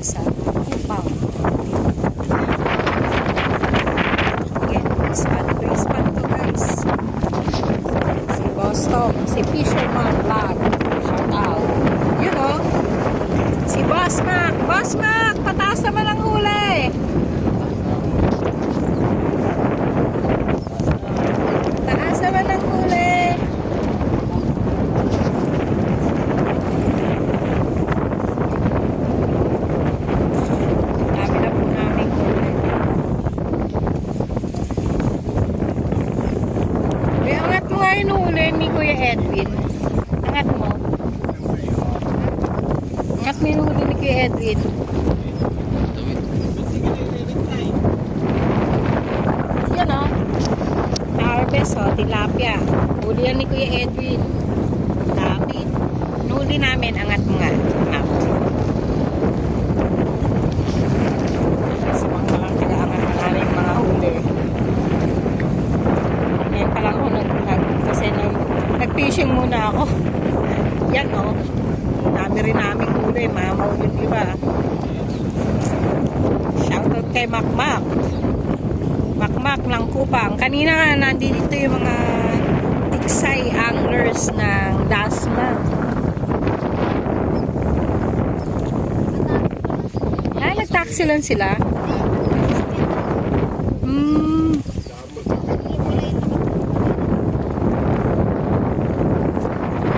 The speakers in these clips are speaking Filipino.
sa Kupang. Again, spot to guys. Si Boston, si Fisherman Vlog. Shout out. You know, si Boss Mac. Boss Mac, pataas naman ang huli. Taas naman ang huli. Dami na po namin huli. May angat mo nga yung huli ni Kuya Edwin. Angat mo. Angat mo yung huli ni Kuya Edwin. Yan o. Harvest o, tilapia. Huli yan ni Kuya Edwin. Dami. Nuli namin, angat mo nga. Out. Kasi mga taga-angat na namin mga huli. Ngayon pa lang ako kasi nag-fishing muna ako. Yan o. Dami rin namin huli. Mamaw yung iba. Shoutout kay Makmak. Makmak ng Kupang. Kanina nga nandito yung mga tiksay anglers ng Dasma. Nag-taxi lang sila.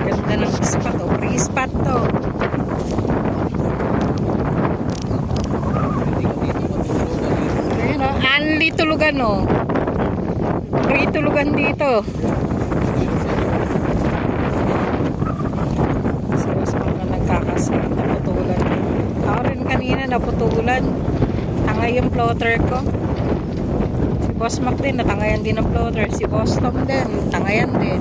Ganda ng spot o. Free spot to. Ayan o. Anli tulugan o. Free tulugan dito. Serious mga nagkakasya. Naputulan. Ako rin kanina naputulan. Tangay yung floater ko. Si Boss Mac din, natangayan din ang floater. Si Boss Tom din, tangayan din.